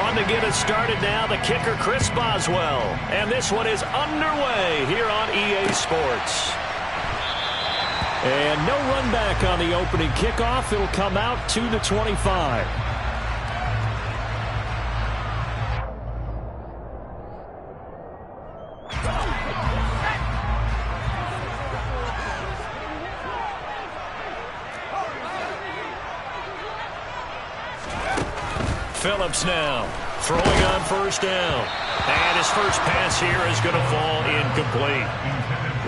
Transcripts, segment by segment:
On to get us started now, the kicker, Chris Boswell. And this one is underway here on EA Sports. And no run back on the opening kickoff. It'll come out to the 25. Phillips now throwing on first down. And his first pass here is going to fall incomplete.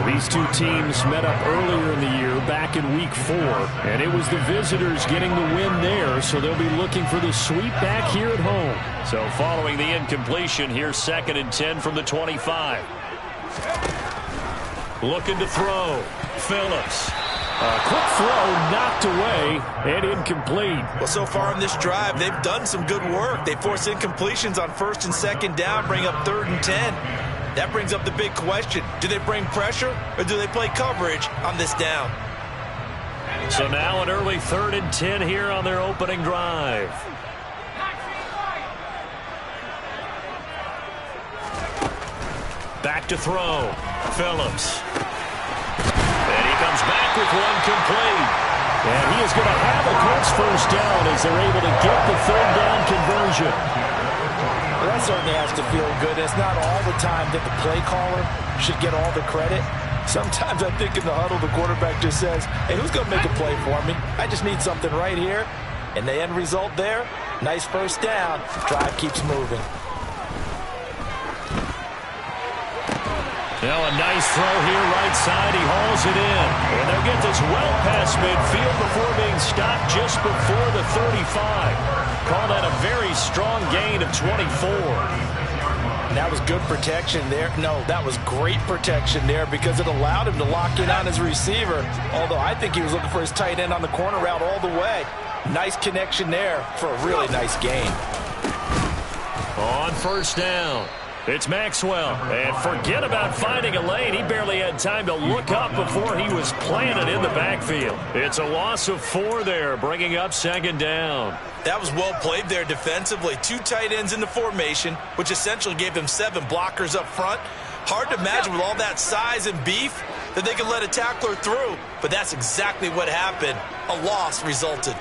These two teams met up earlier in the year, back in Week 4, and it was the visitors getting the win there, so they'll be looking for the sweep back here at home. So following the incompletion, here's 2nd and 10 from the 25. Looking to throw. Phillips. A quick throw knocked away and incomplete. Well, so far in this drive, they've done some good work. They force incompletions on 1st and 2nd down, bring up 3rd and 10. That brings up the big question. Do they bring pressure or do they play coverage on this down? So now an early 3rd and 10 here on their opening drive. Back to throw. Phillips. And he comes back with one complete. And he is going to have a Colts first down as they're able to get the 3rd down conversion. Well, that certainly has to feel good. It's not all the time that the play caller should get all the credit. Sometimes I think in the huddle, the quarterback just says, hey, who's going to make a play for me? I just need something right here. And the end result there, nice first down. Drive keeps moving. Now a nice throw here right side. He hauls it in. And they'll get this well past midfield before being stopped just before the 35. Call that a very strong gain of 24. And that was good protection there. No, that was great protection there because it allowed him to lock in on his receiver. Although I think he was looking for his tight end on the corner route all the way. Nice connection there for a really nice gain. On first down, it's Maxwell. And forget about finding a lane. He barely had time to look up before he was planted in the backfield. It's a loss of 4 there, bringing up 2nd down. That was well played there defensively. 2 tight ends in the formation, which essentially gave them 7 blockers up front. Hard to imagine with all that size and beef that they could let a tackler through. But that's exactly what happened. A loss resulted.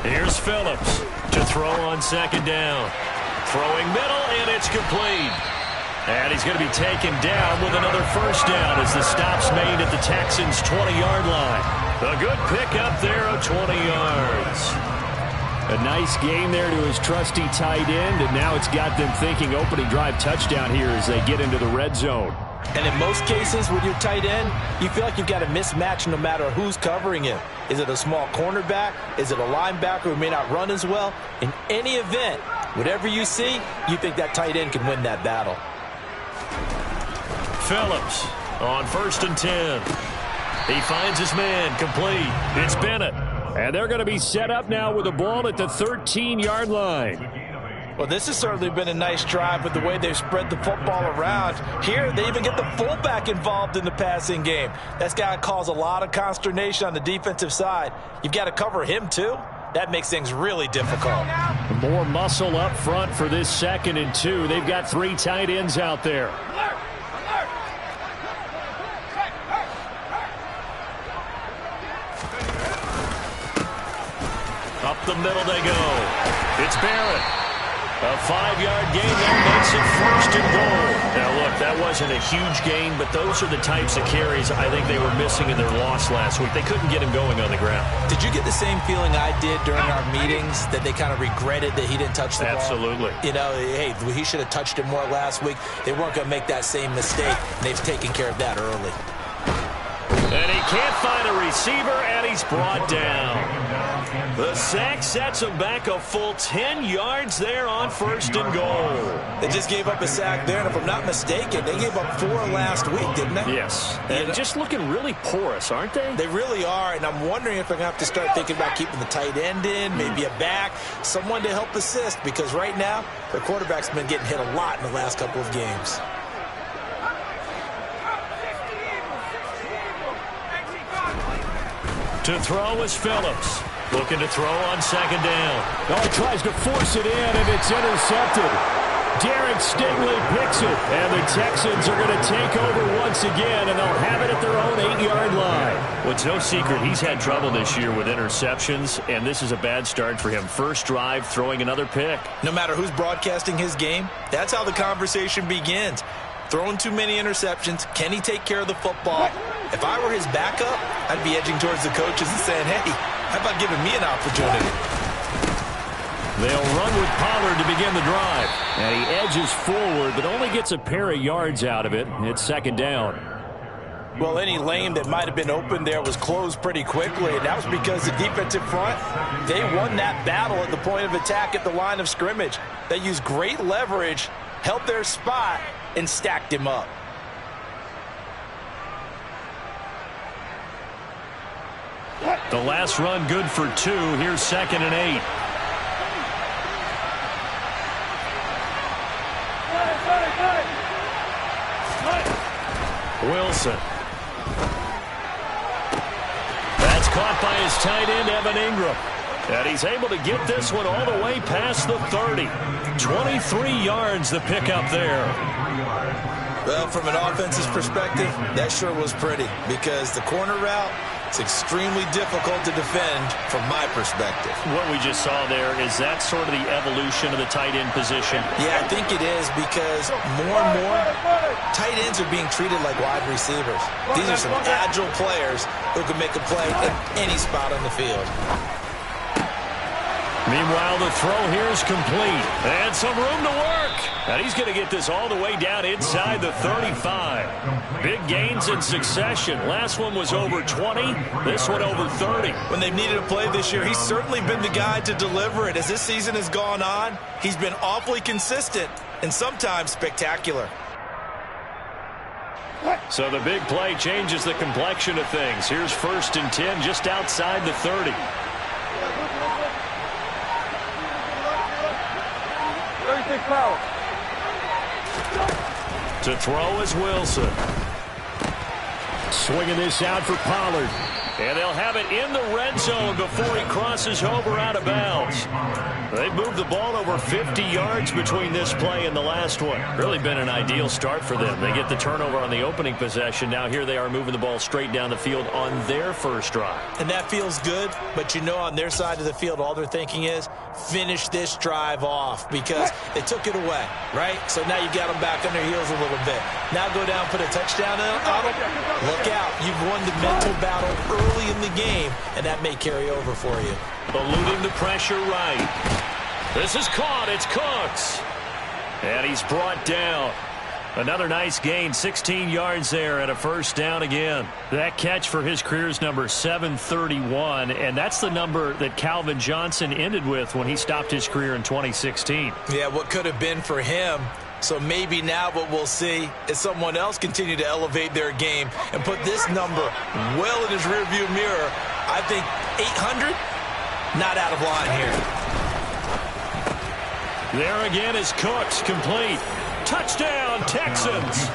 Here's Phillips to throw on 2nd down. Throwing middle, and it's complete. And he's going to be taken down with another first down as the stop's made at the Texans' 20-yard line. A good pickup there of 20 yards. A nice gain there to his trusty tight end, and now it's got them thinking opening drive touchdown here as they get into the red zone. And in most cases with your tight end, you feel like you've got a mismatch no matter who's covering him. Is it a small cornerback? Is it a linebacker who may not run as well? In any event, whatever you see, you think that tight end can win that battle. Phillips on 1st and 10. He finds his man complete. It's Bennett. And they're going to be set up now with the ball at the 13-yard line. Well, this has certainly been a nice drive with the way they've spread the football around. Here, they even get the fullback involved in the passing game. That's got to cause a lot of consternation on the defensive side. You've got to cover him, too. That makes things really difficult. More muscle up front for this 2nd and 2. They've got 3 tight ends out there. Up the middle they go. It's Barrett. A 5-yard gain there makes it 1st and goal. Now, look, that wasn't a huge gain, but those are the types of carries I think they were missing in their loss last week. They couldn't get him going on the ground. Did you get the same feeling I did during our meetings, that they kind of regretted that he didn't touch the ball? Absolutely. You know, hey, he should have touched it more last week. They weren't going to make that same mistake, and they've taken care of that early. And he can't find a receiver, and he's brought down. The sack sets him back a full 10 yards there on 1st and goal. They just gave up a sack there, and if I'm not mistaken, they gave up 4 last week, didn't they? Yes. And just looking really porous, aren't they? They really are, and I'm wondering if they're going to have to start thinking about keeping the tight end in, maybe a back, someone to help assist, because right now, their quarterback's been getting hit a lot in the last couple of games. To throw is Phillips. Looking to throw on second down. Oh, he tries to force it in, and it's intercepted. Derek Stingley picks it, and the Texans are going to take over once again, and they'll have it at their own 8-yard line. Well, it's no secret he's had trouble this year with interceptions, and this is a bad start for him. First drive, throwing another pick. No matter who's broadcasting his game, that's how the conversation begins. Throwing too many interceptions, can he take care of the football? If I were his backup, I'd be edging towards the coaches and saying, hey, how about giving me an opportunity? They'll run with Pollard to begin the drive. And he edges forward, but only gets a pair of yards out of it. It's second down. Well, any lane that might have been open there was closed pretty quickly, and that was because the defensive front, they won that battle at the point of attack at the line of scrimmage. They used great leverage, held their spot, and stacked him up. The last run good for 2. Here's 2nd and 8. Wilson. That's caught by his tight end, Evan Ingram. And he's able to get this one all the way past the 30. 23 yards the pickup there. Well, from an offense's perspective, that sure was pretty because the corner route, it's extremely difficult to defend from my perspective. What we just saw there, is that sort of the evolution of the tight end position? Yeah, I think it is because more and more tight ends are being treated like wide receivers. These are some agile players who can make a play at any spot on the field. Meanwhile, the throw here is complete. And some room to work. And he's going to get this all the way down inside the 35. Big gains in succession. Last one was over 20. This one over 30. When they've needed a play this year, he's certainly been the guy to deliver it. As this season has gone on, he's been awfully consistent and sometimes spectacular. So the big play changes the complexion of things. Here's 1st and 10 just outside the 30. To throw is Wilson. Swinging this out for Pollard. And they'll have it in the red zone before he crosses over out of bounds. They've moved the ball over 50 yards between this play and the last one. Really been an ideal start for them. They get the turnover on the opening possession. Now here they are moving the ball straight down the field on their first drive. And that feels good, but you know on their side of the field, all they're thinking is finish this drive off because they took it away, right? So now you got them back on their heels a little bit. Now go down, put a touchdown on them. Look out. You've won the mental battle early in the game, and that may carry over for you. Eluding the pressure right. This is caught. It's Cooks. And he's brought down. Another nice gain, 16 yards there and a first down again. That catch for his career's number 731, and that's the number that Calvin Johnson ended with when he stopped his career in 2016. Yeah, what could have been for him. So maybe now what we'll see is someone else continue to elevate their game and put this number well in his rearview mirror. I think 800, not out of line here. There again is Cooks, complete. Touchdown, Texans.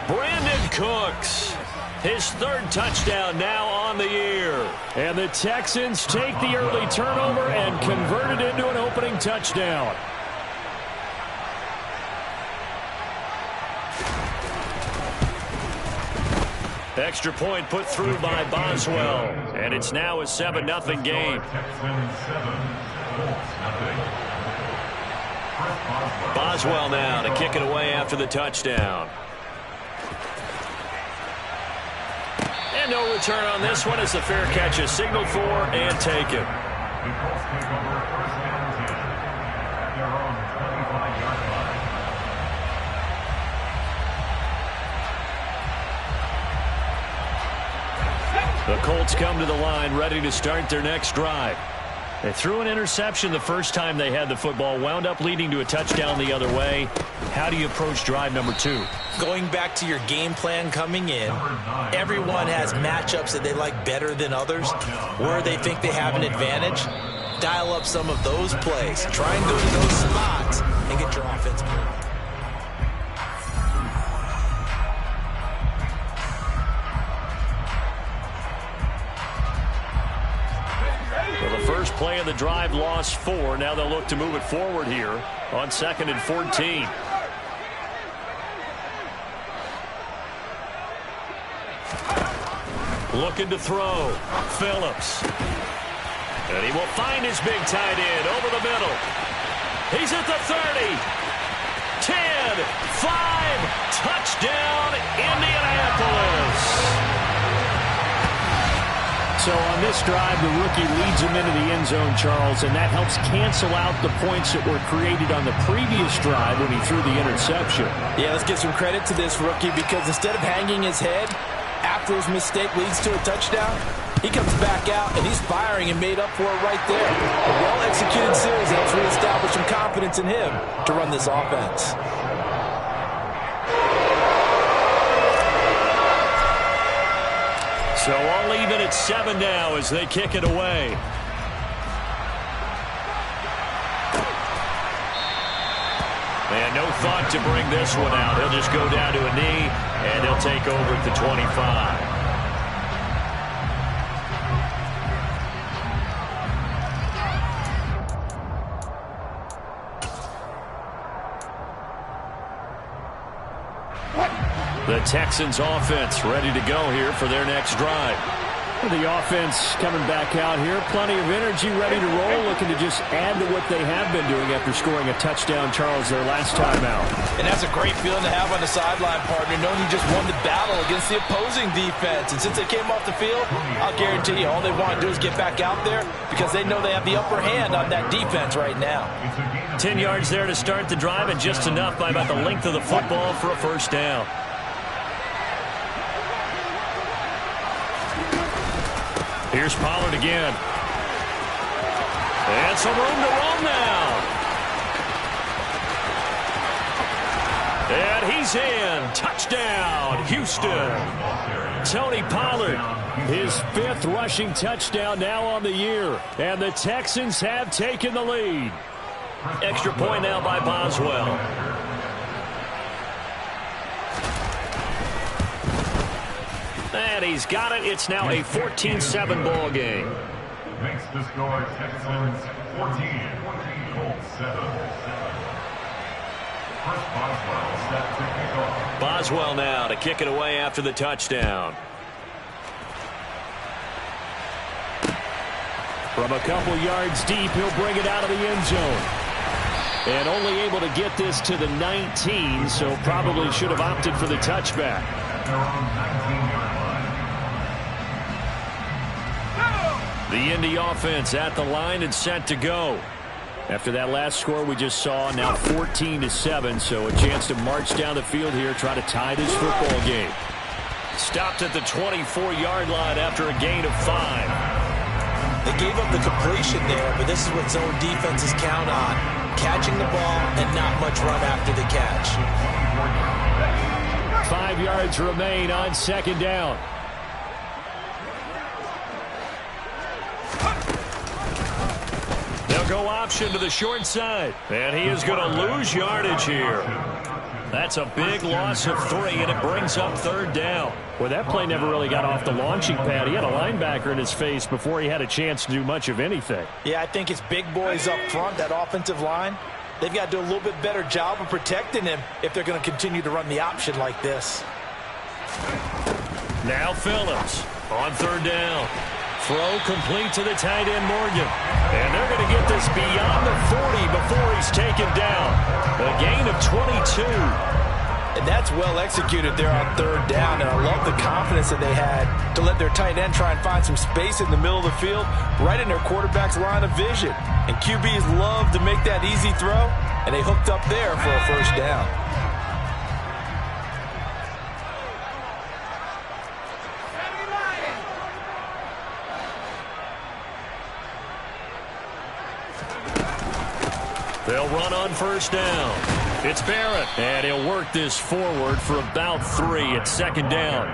Brandon Cooks, his 3rd touchdown now on the year. And the Texans take the early turnover and convert it into an opening touchdown. Extra point put through by Boswell. And it's now a 7-0 game. Boswell now to kick it away after the touchdown. And no return on this one as the fair catch is signaled for and taken. The Colts come to the line ready to start their next drive. They threw an interception the first time they had the football, wound up leading to a touchdown the other way. How do you approach drive number 2? Going back to your game plan coming in, everyone has matchups that they like better than others, where they think they have an advantage. Dial up some of those plays. Try and go to those spots and get your offense moving. First play of the drive, lost 4. Now they'll look to move it forward here on 2nd and 14. Looking to throw. Phillips. And he will find his big tight end over the middle. He's at the 30. 10, 5, touchdown, Indianapolis. So on this drive, the rookie leads him into the end zone, Charles, and that helps cancel out the points that were created on the previous drive when he threw the interception. Yeah, let's give some credit to this rookie because instead of hanging his head after his mistake leads to a touchdown, he comes back out and he's firing and made up for it right there. A well-executed series helps reestablish some confidence in him to run this offense. So all even at 7 now as they kick it away. And no thought to bring this one out. He'll just go down to a knee, and he'll take over at the 25. The Texans offense ready to go here for their next drive. The offense coming back out here. Plenty of energy, ready to roll, looking to just add to what they have been doing after scoring a touchdown, Charles, their last time out. And that's a great feeling to have on the sideline, partner, knowing you just won the battle against the opposing defense. And since they came off the field, I'll guarantee you all they want to do is get back out there because they know they have the upper hand on that defense right now. 10 yards there to start the drive and just enough by about the length of the football for a first down. Here's Pollard again. And some room to roam now. And he's in. Touchdown, Houston. Tony Pollard, his 5th rushing touchdown now on the year. And the Texans have taken the lead. Extra point now by Boswell. And he's got it. It's now a 14-7 ball game. Makes the score Texans 14, Colts 7. First Boswell set to kick off. Boswell now to kick it away after the touchdown. From a couple yards deep, he'll bring it out of the end zone. And only able to get this to the 19, so probably should have opted for the touchback. They're on 19-yard line. The Indy offense at the line and set to go. After that last score we just saw, now 14-7, so a chance to march down the field here, try to tie this football game. Stopped at the 24-yard line after a gain of 5. They gave up the completion there, but this is what zone defenses count on. Catching the ball and not much run after the catch. 5 yards remain on 2nd down. They'll go option to the short side. And he is going to lose yardage here. That's a big loss of 3, and it brings up 3rd down. Well, that play never really got off the launching pad. He had a linebacker in his face before he had a chance to do much of anything. Yeah, I think it's big boys up front, that offensive line. They've got to do a little bit better job of protecting him if they're going to continue to run the option like this. Now Phillips on 3rd down. Throw complete to the tight end, Morgan. And they're going to get this beyond the 40 before he's taken down. A gain of 22. And that's well executed there on 3rd down. And I love the confidence that they had to let their tight end try and find some space in the middle of the field, right in their quarterback's line of vision. And QBs love to make that easy throw, and they hooked up there for a first down. They'll run on 1st down. It's Barrett, and he'll work this forward for about 3 at 2nd down.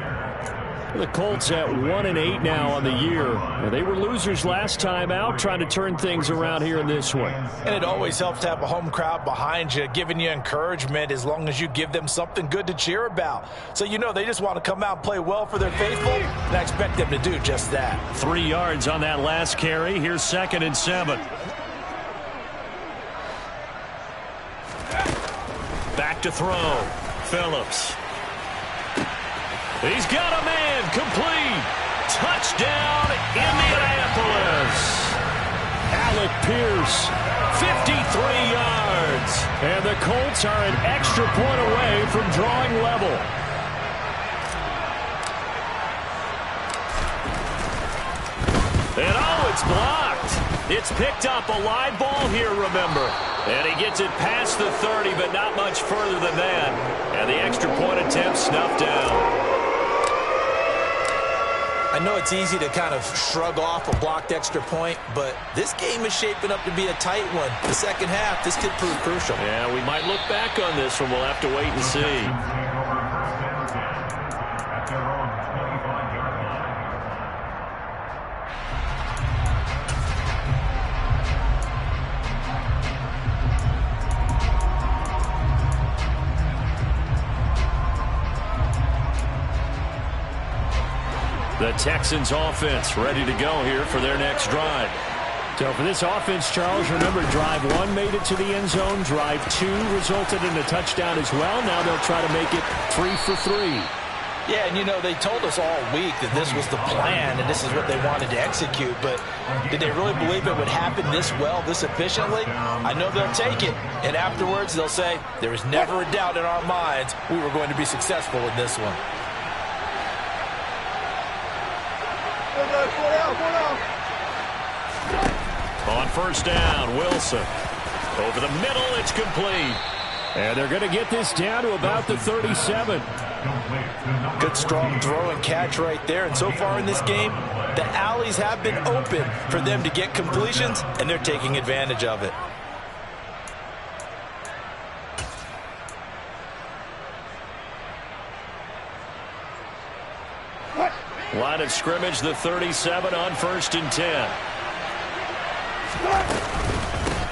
The Colts at 1-8 now on the year. They were losers last time out, trying to turn things around here in this one. And it always helps to have a home crowd behind you, giving you encouragement as long as you give them something good to cheer about. So you know they just want to come out and play well for their faithful, and I expect them to do just that. 3 yards on that last carry. Here's 2nd and 7. Back to throw. Phillips. He's got a man. Complete. Touchdown, Indianapolis. Alec Pierce, 53 yards. And the Colts are an extra point away from drawing level. And oh, it's blocked. It's picked up a live ball here, remember. And he gets it past the 30, but not much further than that. And the extra point attempt snuffed down. I know it's easy to kind of shrug off a blocked extra point, but this game is shaping up to be a tight one. The second half, this could prove crucial. Yeah, we might look back on this one. We'll have to wait and see. At their own 25-yard line. The Texans offense ready to go here for their next drive. So for this offense, Charles, remember drive 1 made it to the end zone. Drive 2 resulted in a touchdown as well. Now they'll try to make it 3 for 3. Yeah, and you know, they told us all week that this was the plan and this is what they wanted to execute, but did they really believe it would happen this well, this efficiently? I know they'll take it, and afterwards they'll say, there was never a doubt in our minds we were going to be successful in this one. On first down, Wilson. Over the middle, it's complete. And they're going to get this down to about the 37. Good strong throw and catch right there. And so far in this game, the alleys have been open for them to get completions, and they're taking advantage of it. Line of scrimmage, the 37 on 1st and 10.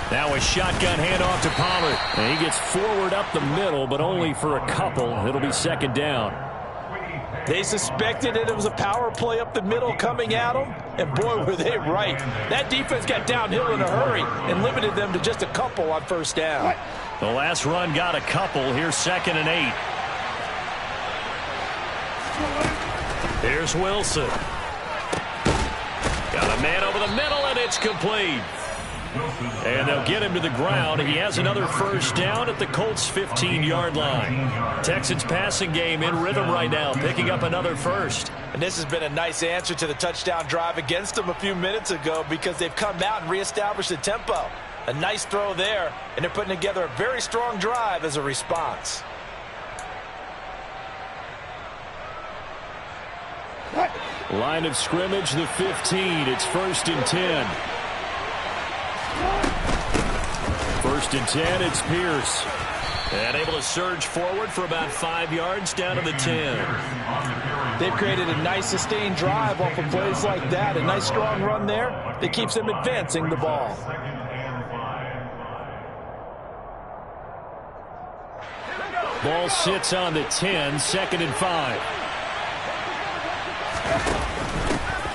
Now a shotgun handoff to Pollard. And he gets forward up the middle, but only for a couple. It'll be 2nd down. They suspected it was a power play up the middle coming at them, and boy, were they right. That defense got downhill in a hurry and limited them to just a couple on 1st down. The last run got a couple. Here's 2nd and 8. Here's Wilson. Got a man over the middle, and it's complete. And they'll get him to the ground. He has another 1st down at the Colts' 15-yard line. Texans passing game in rhythm right now, picking up another 1st. And this has been a nice answer to the touchdown drive against them a few minutes ago because they've come out and reestablished the tempo. A nice throw there, and they're putting together a very strong drive as a response. Line of scrimmage, the 15. It's 1st and 10. 1st and 10, it's Pierce. And able to surge forward for about 5 yards down to the 10. They've created a nice sustained drive off of plays like that. A nice strong run there that keeps them advancing the ball. Ball sits on the 10, 2nd and 5.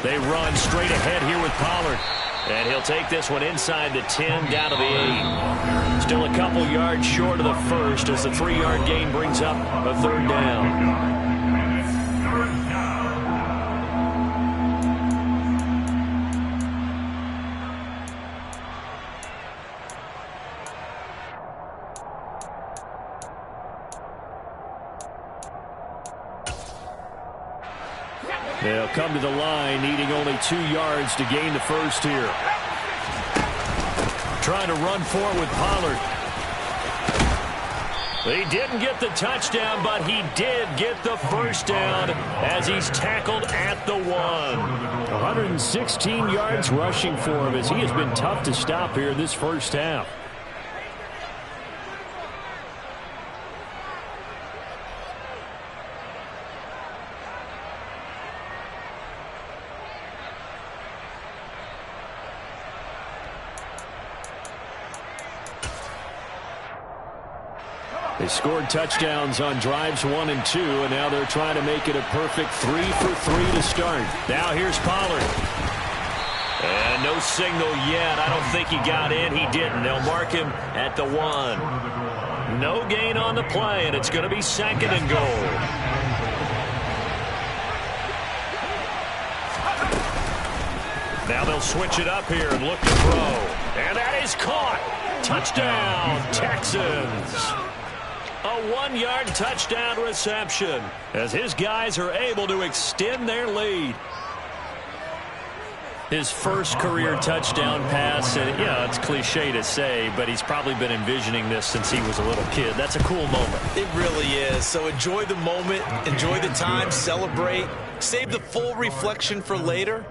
They run straight ahead here with Pollard. And he'll take this one inside the 10 down to the 8. Still a couple yards short of the 1st as the 3-yard gain brings up a 3rd down. They'll come to the line, needing only 2 yards to gain the 1st here. Trying to run forward with Pollard. He didn't get the touchdown, but he did get the 1st down as he's tackled at the 1. 116 yards rushing for him as he has been tough to stop here this 1st half. They scored touchdowns on drives 1 and 2, and now they're trying to make it a perfect 3 for 3 to start. Now here's Pollard. And no signal yet. I don't think he got in. He didn't. They'll mark him at the 1. No gain on the play, and it's going to be 2nd and goal. Now they'll switch it up here and look to throw. And that is caught. Touchdown, Texans. A 1-yard touchdown reception as his guys are able to extend their lead. His first career touchdown pass, and it's cliche to say, but he's probably been envisioning this since he was a little kid. That's a cool moment. It really is. So enjoy the moment, enjoy the time, celebrate, save the full reflection for later,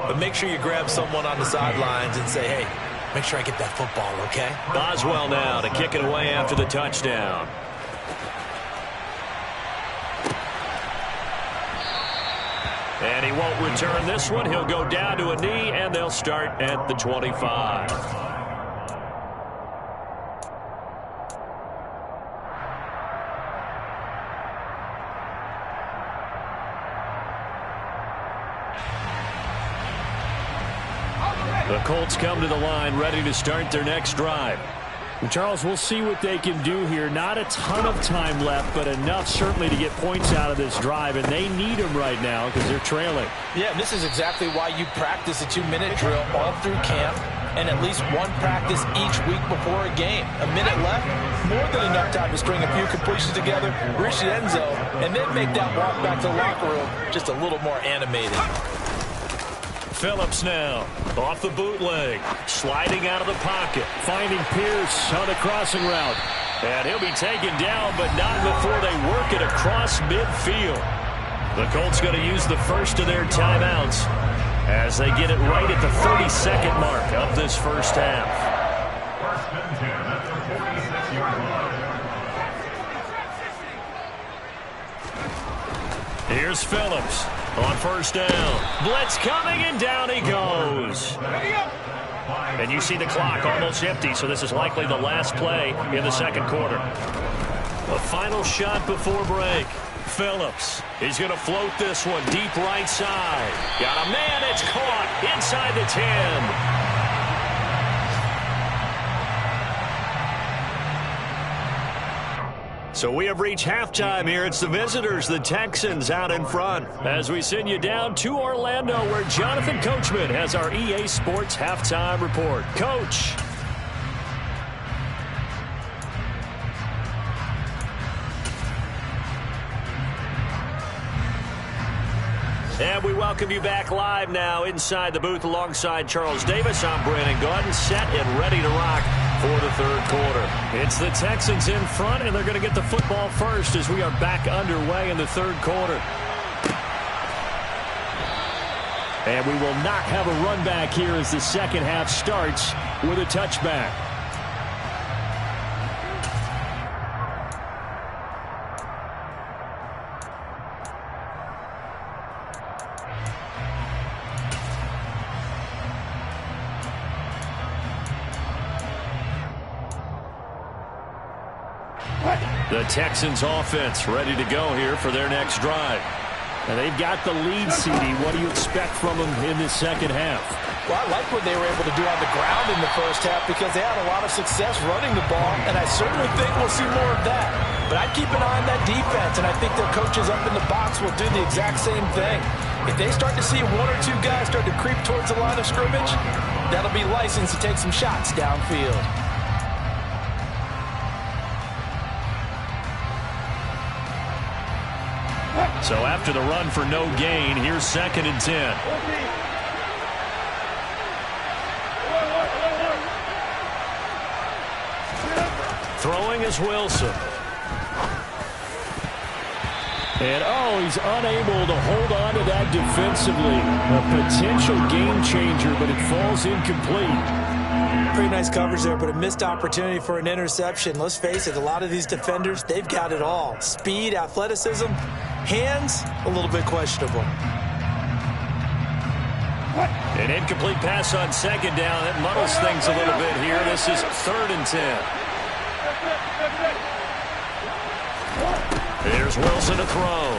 but make sure you grab someone on the sidelines and say, hey, make sure I get that football, okay? Boswell now to kick it away after the touchdown. And he won't return this one. He'll go down to a knee, and they'll start at the 25. The Colts come to the line, ready to start their next drive. Charles, we'll see what they can do here. Not a ton of time left, but enough certainly to get points out of this drive, and they need them right now because they're trailing. Yeah, and this is exactly why you practice a 2-minute drill all through camp and at least one practice each week before a game. A minute left, more than enough time to string a few completions together, reach the end zone, and then make that walk back to the locker room just a little more animated. Phillips now off the bootleg, sliding out of the pocket, finding Pierce on the crossing route. And he'll be taken down, but not before they work it across midfield. The Colts going to use the first of their timeouts as they get it right at the 32nd mark of this first half. First and 10 at the 46-yard line. Here's Phillips on first down. Blitz coming, and down he goes. And you see the clock almost empty, so this is likely the last play in the second quarter. A final shot before break. Phillips, he's going to float this one deep right side. Got a man, it's caught inside the 10. So we have reached halftime here. It's the visitors, the Texans, out in front. As we send you down to Orlando, where Jonathan Coachman has our EA Sports halftime report. Coach. And we welcome you back live now inside the booth alongside Charles Davis. I'm Brandon Gaudin, set and ready to rock for the third quarter. It's the Texans in front, and they're going to get the football first as we are back underway in the third quarter. And we will not have a run back here as the second half starts with a touchback. The Texans offense ready to go here for their next drive. And they've got the lead, CD. What do you expect from them in the second half? Well, I like what they were able to do on the ground in the first half because they had a lot of success running the ball, and I certainly think we'll see more of that. But I'd keep an eye on that defense, and I think their coaches up in the box will do the exact same thing. If they start to see one or two guys start to creep towards the line of scrimmage, that'll be license to take some shots downfield. So after the run for no gain, here's 2nd and 10. Throwing is Wilson. And, he's unable to hold on to that defensively. A potential game changer, but it falls incomplete. Pretty nice coverage there, but a missed opportunity for an interception. Let's face it, a lot of these defenders, they've got it all. Speed, athleticism, hands, a little bit questionable. An incomplete pass on second down. That muddles things a little bit here. This is 3rd and 10. Here's Wilson to throw.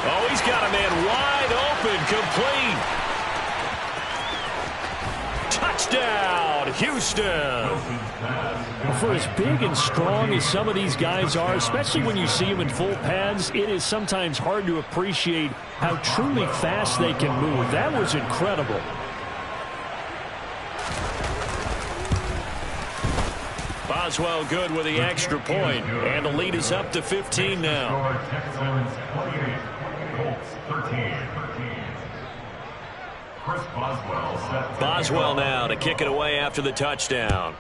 Oh, he's got a man wide open, complete. Touchdown, Houston. For as big and strong as some of these guys are, especially when you see them in full pads, it is sometimes hard to appreciate how truly fast they can move. That was incredible. Boswell good with the extra point, and the lead is up to 15 now. Texans 28, Colts 13. Chris Boswell set. Boswell now to kick it away after the touchdown.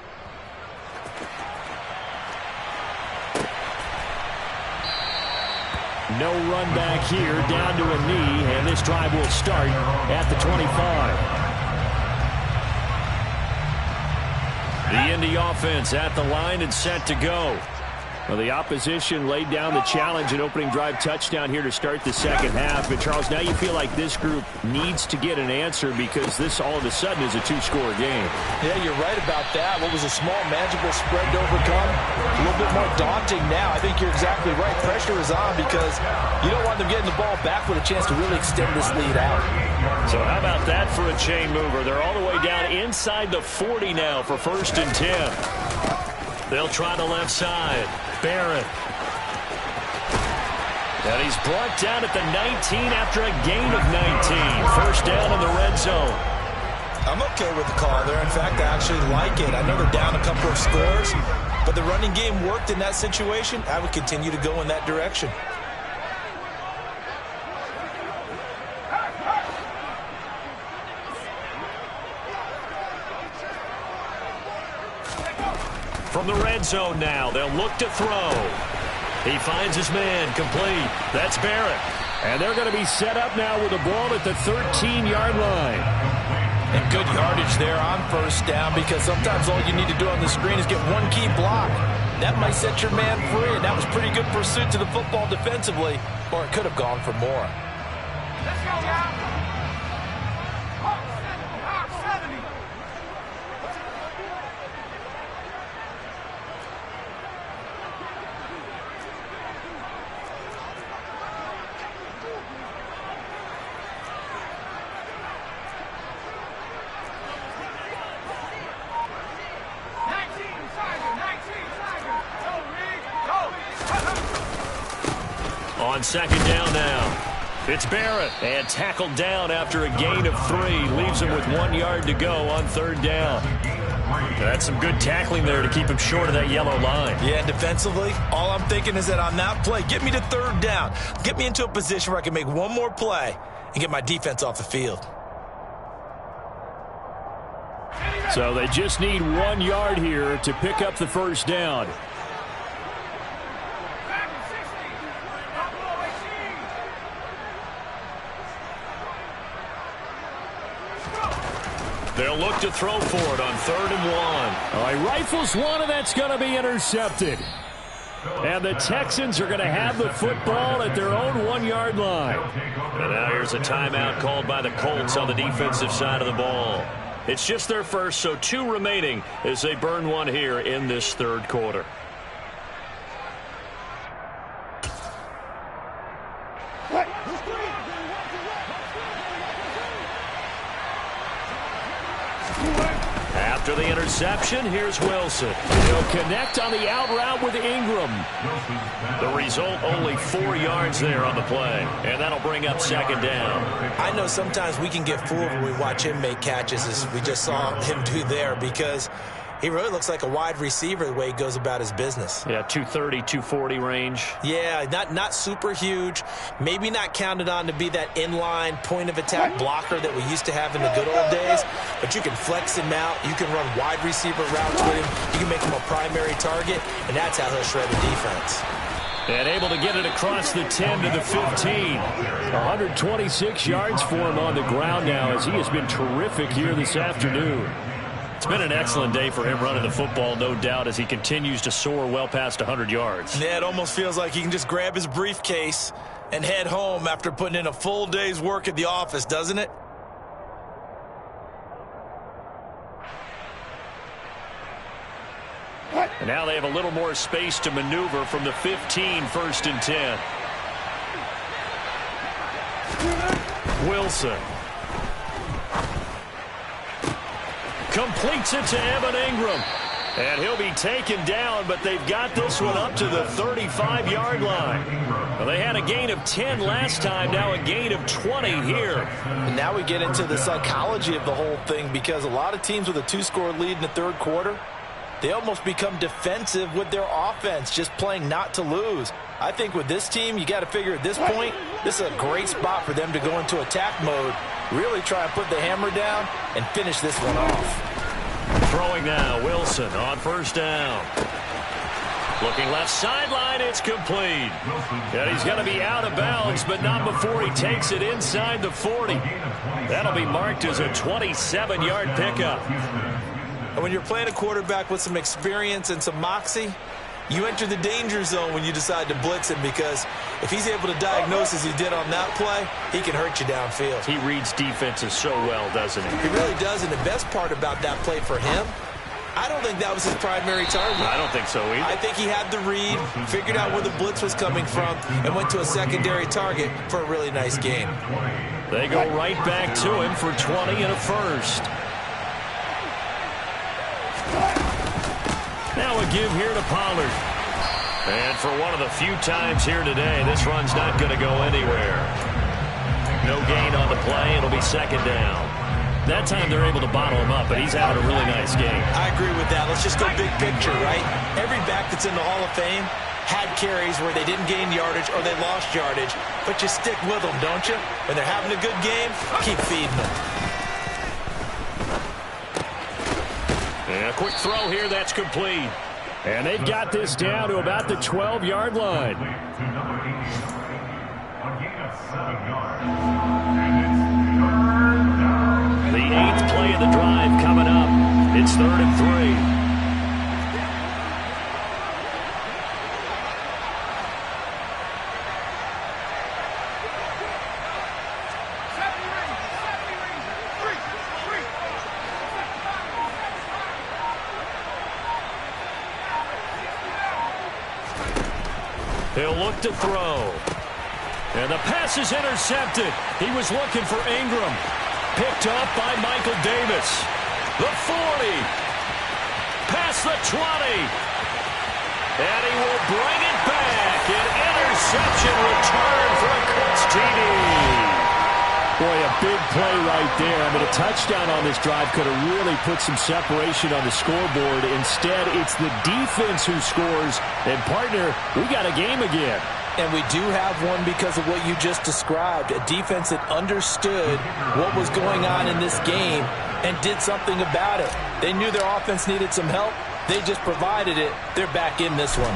No run back here, down to a knee, and this drive will start at the 25. The Indy offense at the line and set to go. Well, the opposition laid down the challenge, an opening drive touchdown here to start the second half. But, Charles, now you feel like this group needs to get an answer because this all of a sudden is a two-score game. Yeah, you're right about that. What was a small, manageable spread to overcome, a little bit more daunting now. I think you're exactly right. Pressure is on because you don't want them getting the ball back with a chance to really extend this lead out. So how about that for a chain mover? They're all the way down inside the 40 now for 1st and 10. They'll try the left side. Barrett. And he's brought down at the 19 after a gain of 19. 1st down in the red zone. I'm okay with the call there. In fact, I actually like it. I know they're down a couple of scores, but the running game worked in that situation. I would continue to go in that direction. From the red zone now, they'll look to throw. He finds his man, complete. That's Barrett. And they're going to be set up now with the ball at the 13-yard line. And good yardage there on 1st down because sometimes all you need to do on the screen is get one key block. That might set your man free, and that was pretty good pursuit to the football defensively, or it could have gone for more. Let's go, guys. On 2nd down now. It's Barrett. And tackled down after a gain of 3. Leaves him with 1 yard to go on 3rd down. That's some good tackling there to keep him short of that yellow line. Yeah, and defensively, all I'm thinking is that on that play, get me to 3rd down. Get me into a position where I can make one more play and get my defense off the field. So they just need 1 yard here to pick up the 1st down. They'll look to throw for it on 3rd and 1. All right, rifles one, and that's going to be intercepted. And the Texans are going to have the football at their own 1-yard line. And now here's a timeout called by the Colts on the defensive side of the ball. It's just their first, so 2 remaining as they burn 1 here in this 3rd quarter. After the interception, here's Wilson. He'll connect on the out route with Ingram. The result, only 4 yards there on the play. And that'll bring up 2nd down. I know sometimes we can get fooled when we watch him make catches, as we just saw him do there, because he really looks like a wide receiver the way he goes about his business. Yeah, 230, 240 range. Yeah, not super huge. Maybe not counted on to be that inline point-of-attack blocker that we used to have in the good old days. But you can flex him out. You can run wide receiver routes with him. You can make him a primary target, and that's how he'll shred the defense. And able to get it across the 10 to the 15. 126 yards for him on the ground now, as he has been terrific here this afternoon. It's been an excellent day for him running the football, no doubt, as he continues to soar well past 100 yards. Yeah, it almost feels like he can just grab his briefcase and head home after putting in a full day's work at the office, doesn't it? And now they have a little more space to maneuver from the 15, 1st and 10. Wilson. Completes it to Evan Ingram. And he'll be taken down, but they've got this one up to the 35-yard line. Well, they had a gain of 10 last time, now a gain of 20 here. And now we get into the psychology of the whole thing, because a lot of teams with a 2-score lead in the third quarter, they almost become defensive with their offense, just playing not to lose. I think with this team, you got to figure at this point, this is a great spot for them to go into attack mode, really try and put the hammer down and finish this one off. Throwing now, Wilson on 1st down. Looking left sideline, it's complete. And he's going to be out of bounds, but not before he takes it inside the 40. That'll be marked as a 27-yard pickup. And when you're playing a quarterback with some experience and some moxie, you enter the danger zone when you decide to blitz him, because if he's able to diagnose as he did on that play, he can hurt you downfield. He reads defenses so well, doesn't he? He really does, and the best part about that play for him, I don't think that was his primary target. I don't think so either. I think he had the read, figured out where the blitz was coming from, and went to a secondary target for a really nice gain. They go right back to him for 20 and a 1st. Now a give here to Pollard. And for one of the few times here today, this run's not going to go anywhere. No gain on the play. It'll be 2nd down. That time they're able to bottle him up, but he's having a really nice game. I agree with that. Let's just go big picture, right? Every back that's in the Hall of Fame had carries where they didn't gain yardage or they lost yardage, but you stick with them, don't you? When they're having a good game, keep feeding them. And a quick throw here, that's complete. And they've got this down to about the 12-yard line. The 8th play of the drive coming up. It's 3rd and 3. He'll look to throw. And the pass is intercepted. He was looking for Ingram. Picked up by Michael Davis. The 40. Past the 20. And he will bring it back. An interception return for a Colts TD. Boy, a big play right there. I mean, a touchdown on this drive could have really put some separation on the scoreboard. Instead, it's the defense who scores. And, partner, we got a game again. And we do have one because of what you just described. A defense that understood what was going on in this game and did something about it. They knew their offense needed some help. They just provided it. They're back in this one.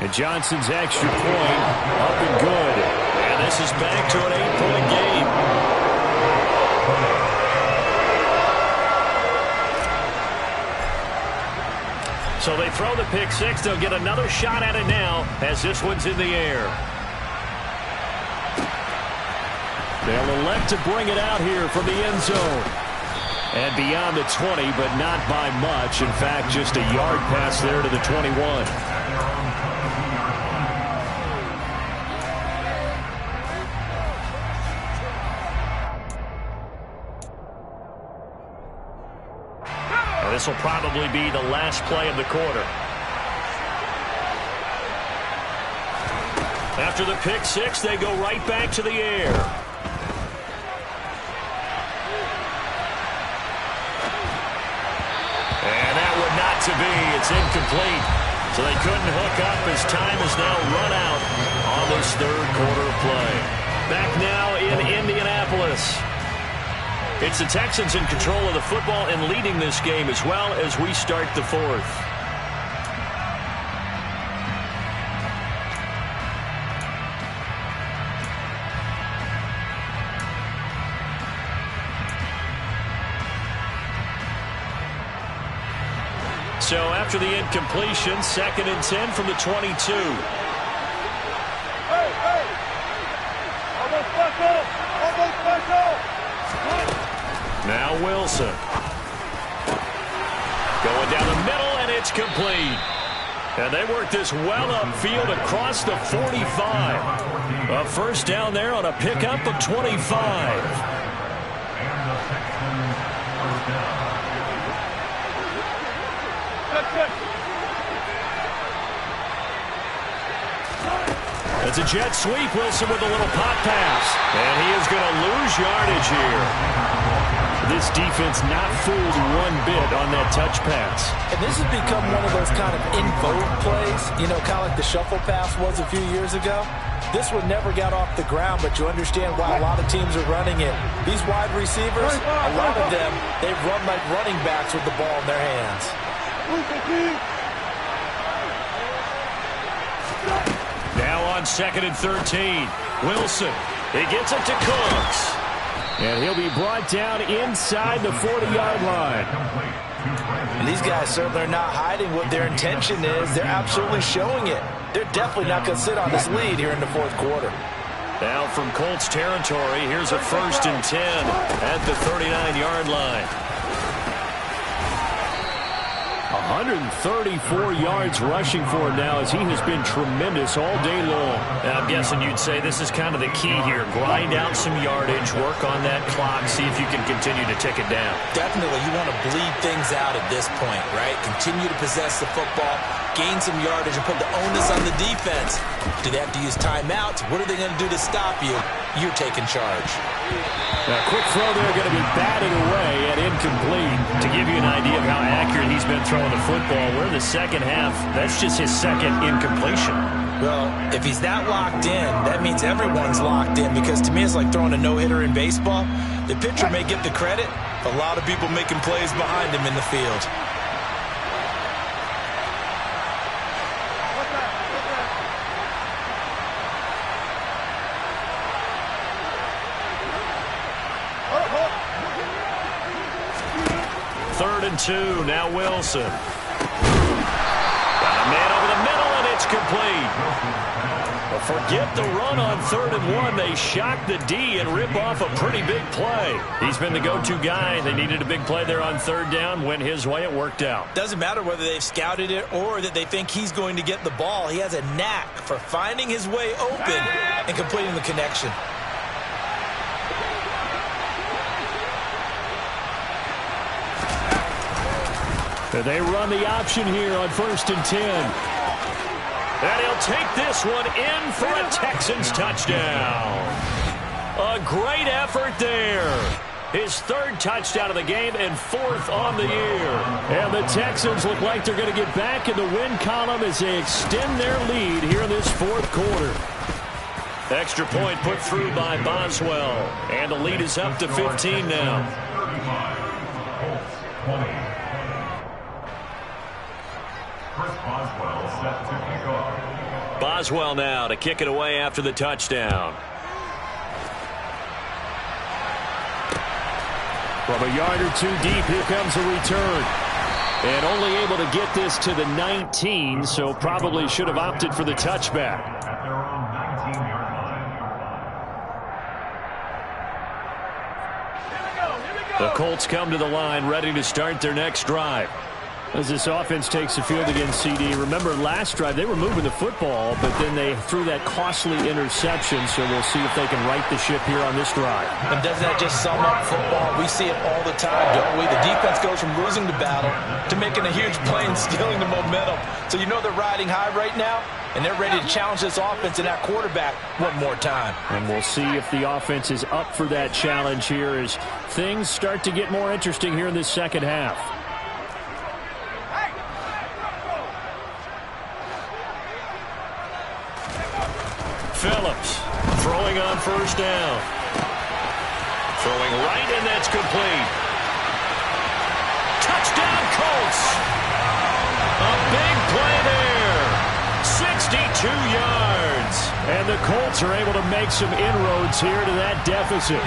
And Johnson's extra point up and good. And this is back to an 8-point game. So they throw the pick six. They'll get another shot at it now as this one's in the air. They'll elect to bring it out here from the end zone. And beyond the 20, but not by much. In fact, just a yard pass there to the 21. This will probably be the last play of the quarter. After the pick six, they go right back to the air. And that would not to be. It's incomplete. So they couldn't hook up as time is now run out on this third quarter of play. Back now in Indianapolis. It's the Texans in control of the football and leading this game as well as we start the fourth. So after the incompletion, 2nd and 10 from the 22. Now Wilson. complete. And they work this well upfield across the 45. A first down there on a pickup of 25. And the Texans first down. It's a jet sweep. Wilson with a little pop pass. And he is going to lose yardage here. This defense not fooled one bit on that touch pass. And this has become one of those kind of in vogue plays, you know, kind of like the shuffle pass was a few years ago. This one never got off the ground, but you understand why a lot of teams are running it. These wide receivers, a lot of them, they run like running backs with the ball in their hands. Now on 2nd and 13. Wilson, he gets it to Cooks. And he'll be brought down inside the 40-yard line. And these guys certainly are not hiding what their intention is. They're absolutely showing it. They're definitely not going to sit on this lead here in the fourth quarter. Now from Colts territory, here's a 1st and 10 at the 39-yard line. 134 yards rushing for him now as he has been tremendous all day long. I'm guessing you'd say this is kind of the key here. Grind out some yardage, work on that clock, see if you can continue to tick it down. Definitely, you want to bleed things out at this point, right? Continue to possess the football, gain some yardage, and put the onus on the defense. Do they have to use timeouts? What are they going to do to stop you? You're taking charge. A quick throw there going to be batted away and incomplete. To give you an idea of how accurate he's been throwing the football, we're in the second half. That's just his second incompletion. Well, if he's that locked in, that means everyone's locked in, because to me it's like throwing a no-hitter in baseball. The pitcher may get the credit, a lot of people making plays behind him in the field. Third and 2, now Wilson. Got a man over the middle, and it's complete. But forget the run on 3rd and 1. They shock the D and rip off a pretty big play. He's been the go-to guy. They needed a big play there on 3rd down. Went his way. It worked out. Doesn't matter whether they've scouted it or that they think he's going to get the ball. He has a knack for finding his way open and completing the connection. They run the option here on 1st and 10. And he'll take this one in for a Texans touchdown. A great effort there. His 3rd touchdown of the game and 4th on the year. And the Texans look like they're going to get back in the win column as they extend their lead here in this 4th quarter. Extra point put through by Boswell. And the lead is up to 15 now. 20. Boswell set to kick off. Boswell now to kick it away after the touchdown. From a yard or two deep, here comes a return. And only able to get this to the 19, so probably should have opted for the touchback. At their own 19-yard line. The Colts come to the line ready to start their next drive. As this offense takes the field against CD, remember last drive they were moving the football, but then they threw that costly interception, so we'll see if they can right the ship here on this drive. And doesn't that just sum up football? We see it all the time, don't we? The defense goes from losing the battle to making a huge play and stealing the momentum. So you know they're riding high right now, and they're ready to challenge this offense and that quarterback one more time. And we'll see if the offense is up for that challenge here as things start to get more interesting here in this second half. Phillips throwing on 1st down. Throwing right, and that's complete. Touchdown, Colts. A big play there. 62 yards. And the Colts are able to make some inroads here to that deficit.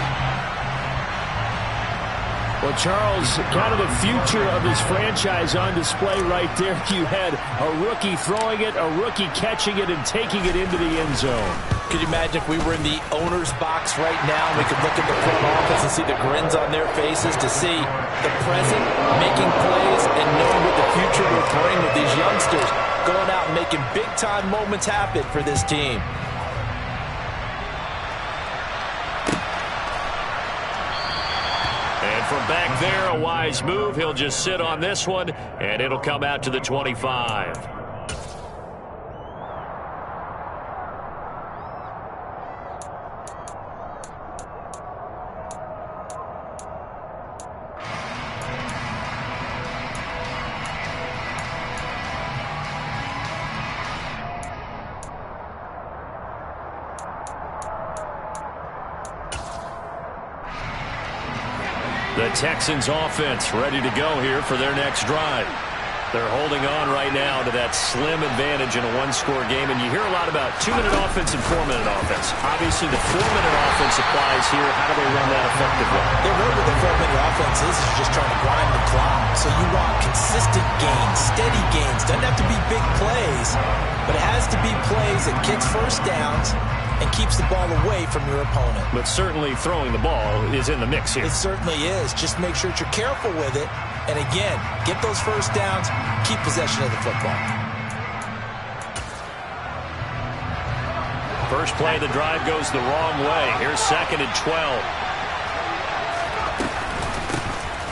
Well, Charles, kind of the future of this franchise on display right there. You had a rookie throwing it, a rookie catching it, and taking it into the end zone. Could you imagine if we were in the owner's box right now and we could look at the front office and see the grins on their faces, to see the present making plays and knowing what the future will bring with these youngsters going out and making big-time moments happen for this team. And from back there, a wise move. He'll just sit on this one, and it'll come out to the 25. The Texans offense ready to go here for their next drive. They're holding on right now to that slim advantage in a one-score game, and you hear a lot about 2-minute offense and 4-minute offense. Obviously, the 4-minute offense applies here. How do they run that effectively? They're really with the 4-minute offense is just trying to grind the clock. So you want consistent gains, steady gains. Doesn't have to be big plays, but it has to be plays that gets first downs and keeps the ball away from your opponent. But certainly throwing the ball is in the mix here. It certainly is. Just make sure that you're careful with it. And again, get those first downs, keep possession of the football. First play of the drive goes the wrong way. Here's 2nd and 12.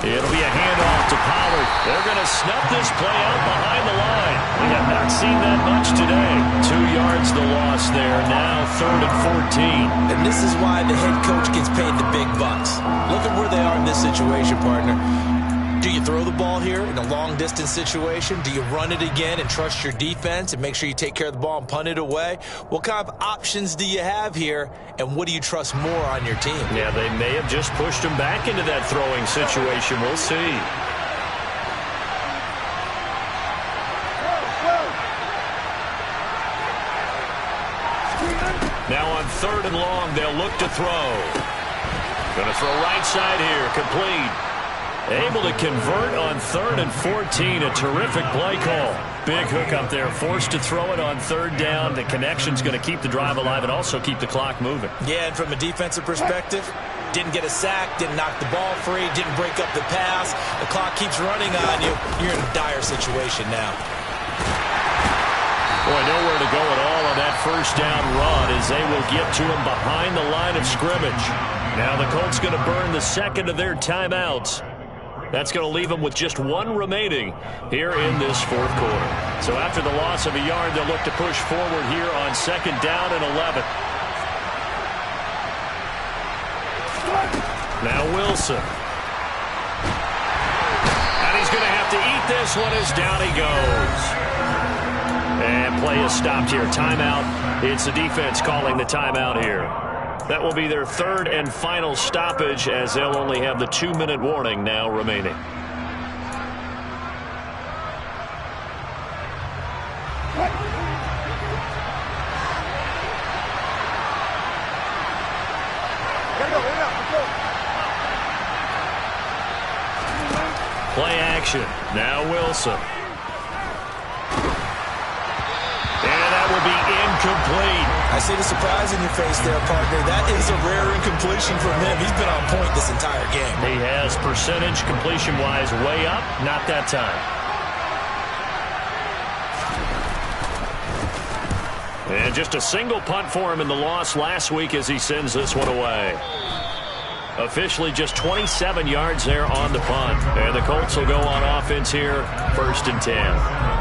It'll be a handoff to Pollard. They're going to snap this play out behind the line. We have not seen that much today. 2 yards the loss there. Now 3rd and 14. And this is why the head coach gets paid the big bucks. Look at where they are in this situation, partner. Do you throw the ball here in a long-distance situation? Do you run it again and trust your defense and make sure you take care of the ball and punt it away? What kind of options do you have here, and what do you trust more on your team? Yeah, they may have just pushed him back into that throwing situation. We'll see. Now on 3rd and long, they'll look to throw. Going to throw right side here, complete. Able to convert on 3rd and 14. A terrific play call. Big hook up there. Forced to throw it on 3rd down. The connection's going to keep the drive alive and also keep the clock moving. Yeah, and from a defensive perspective, didn't get a sack, didn't knock the ball free, didn't break up the pass. The clock keeps running on you. You're in a dire situation now. Boy, nowhere to go at all on that first down run as they will get to him behind the line of scrimmage. Now the Colts going to burn the 2nd of their timeouts. That's going to leave them with just 1 remaining here in this 4th quarter. So after the loss of a yard, they'll look to push forward here on 2nd down and 11. Now Wilson. And he's going to have to eat this one as down he goes. And play is stopped here. Timeout. It's the defense calling the timeout here. That will be their 3rd and final stoppage as they'll only have the 2-minute warning now remaining. Play action. Now Wilson. And that will be incomplete. I see the surprise in your face there, partner. That is a rare incompletion from him. He's been on point this entire game. He has percentage completion-wise way up. Not that time. And just a single punt for him in the loss last week as he sends this one away. Officially just 27 yards there on the punt. And the Colts will go on offense here, 1st and 10.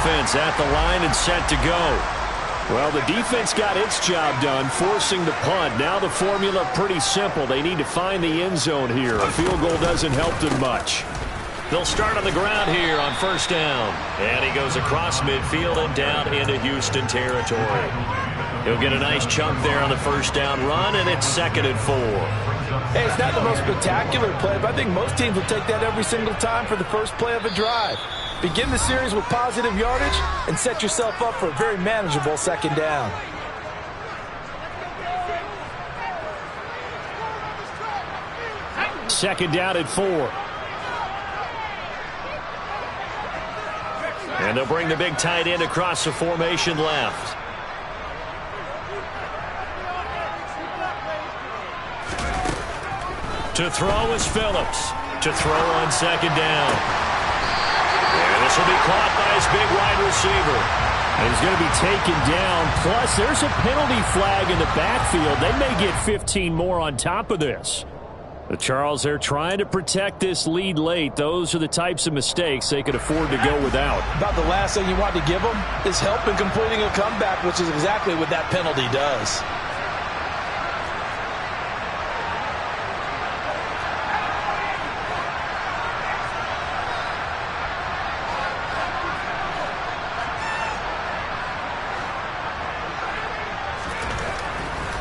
Offense at the line and set to go. Well, the defense got its job done, forcing the punt. Now the formula pretty simple. They need to find the end zone here. A field goal doesn't help them much. They'll start on the ground here on 1st down. And he goes across midfield and down into Houston territory. He'll get a nice chunk there on the 1st down run, and it's 2nd and 4. Hey, it's not the most spectacular play, but I think most teams will take that every single time for the first play of a drive. Begin the series with positive yardage and set yourself up for a very manageable 2nd down. second down at 4. And they'll bring the big tight end across the formation left. To throw is Phillips. To throw on second down. And this will be caught by his big wide receiver. And he's going to be taken down. Plus, there's a penalty flag in the backfield. They may get 15 more on top of this. The Charles, they're trying to protect this lead late. Those are the types of mistakes they could afford to go without. About the last thing you want to give them is help in completing a comeback, which is exactly what that penalty does.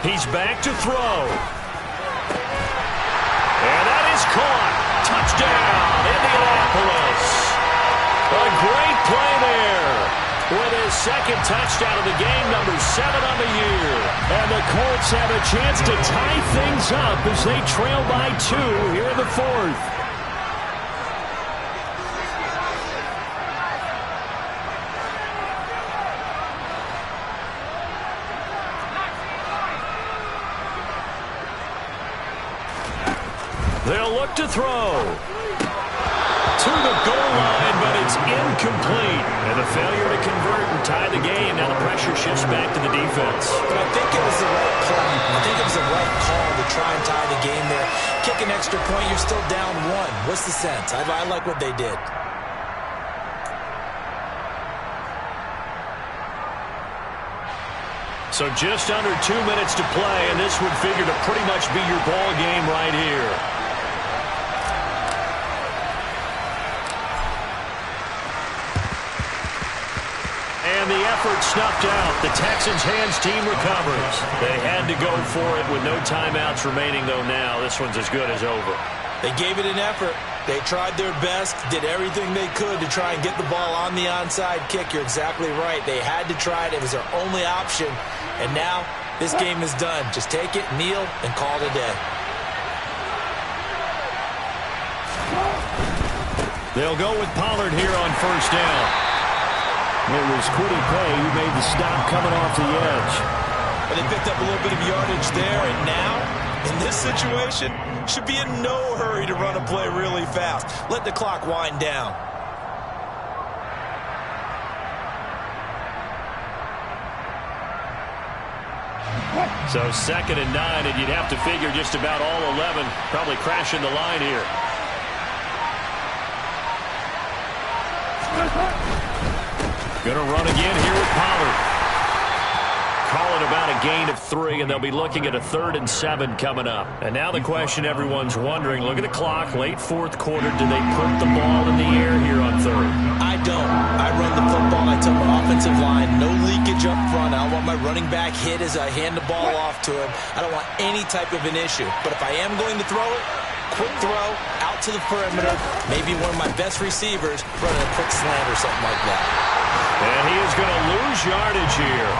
He's back to throw. And that is caught. Touchdown, Indianapolis. A great play there. With his second touchdown of the game, number 7 on the year. And the Colts have a chance to tie things up as they trail by 2 here in the 4th. They'll look to throw. To the goal line, but it's incomplete. And the failure to convert and tie the game. Now the pressure shifts back to the defense. But I think it was the right play. I think it was the right call to try and tie the game there. Kick an extra point, you're still down 1. What's the sense? I like what they did. So just under 2 minutes to play, and this would figure to pretty much be your ball game right here. And the effort snuffed out. The Texans' hands team recovers. They had to go for it with no timeouts remaining, though now this one's as good as over. They gave it an effort. They tried their best, did everything they could to try and get the ball on the onside kick. You're exactly right. They had to try it. It was their only option. And now this game is done. Just take it, kneel, and call it a day. They'll go with Pollard here on first down. It was Kwity Paye who made the stop coming off the edge. But they picked up a little bit of yardage there, and now, in this situation, should be in no hurry to run a play really fast. Let the clock wind down. So 2nd and 9, and you'd have to figure just about all 11 probably crashing the line here. Going to run again here with Pollard. Call it about a gain of 3, and they'll be looking at a 3rd and 7 coming up. And now the question everyone's wondering, look at the clock, late 4th quarter, do they put the ball in the air here on 3rd? I don't. I run the football. I tell my offensive line, no leakage up front. I don't want my running back hit as I hand the ball off to him. I don't want any type of an issue. But if I am going to throw it, quick throw, out to the perimeter, maybe one of my best receivers running a quick slant or something like that. And he is going to lose yardage here.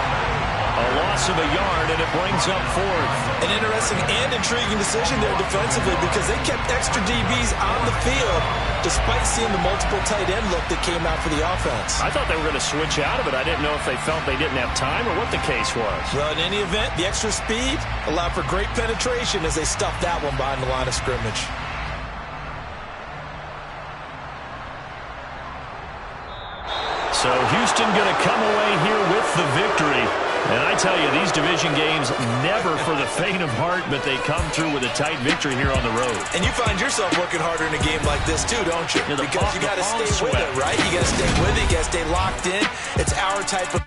A loss of a yard, and it brings up 4th. An interesting and intriguing decision there defensively because they kept extra DBs on the field despite seeing the multiple tight end look that came out for the offense. I thought they were going to switch out of it. I didn't know if they felt they didn't have time or what the case was. Well, in any event, the extra speed allowed for great penetration as they stuffed that one behind the line of scrimmage. So Houston going to come away here with the victory. And I tell you, these division games never for the faint of heart, but they come through with a tight victory here on the road. And you find yourself working harder in a game like this too, don't you? Yeah, because you got to stay with it, right? You got to stay with it. You got to stay locked in. It's our type of